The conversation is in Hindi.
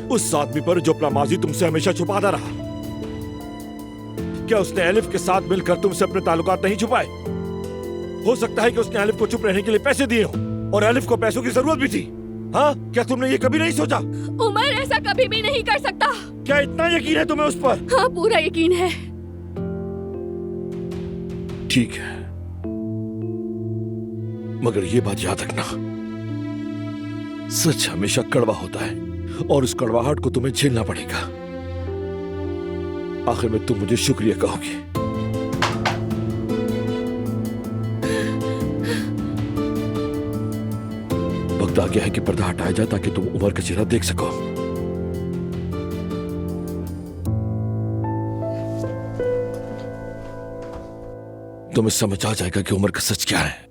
उस आदमी पर जो अपना माजी तुमसे हमेशा छुपाता रहा। क्या उसने एलिफ के साथ मिलकर तुमसे अपने ताल्लुकात नहीं छुपाए? हो सकता है कि उसने एलिफ को चुप रहने के लिए पैसे दिए हों और एलिफ को पैसों की जरूरत भी थी। हाँ, क्या तुमने ये कभी नहीं सोचा? उमर ऐसा कभी भी नहीं कर सकता। क्या इतना यकीन है तुम्हें उस पर? हाँ, पूरा यकीन है। ठीक है, मगर ये बात याद रखना, सच हमेशा कड़वा होता है और उस कड़वाहट को तुम्हें झेलना पड़ेगा। आखिर में तुम मुझे शुक्रिया कहोगे। वक्त आ गया है कि पर्दा हटाया जाए ताकि तुम उमर का चेहरा देख सको। तुम्हें समझ आ जाएगा कि उमर का सच क्या है।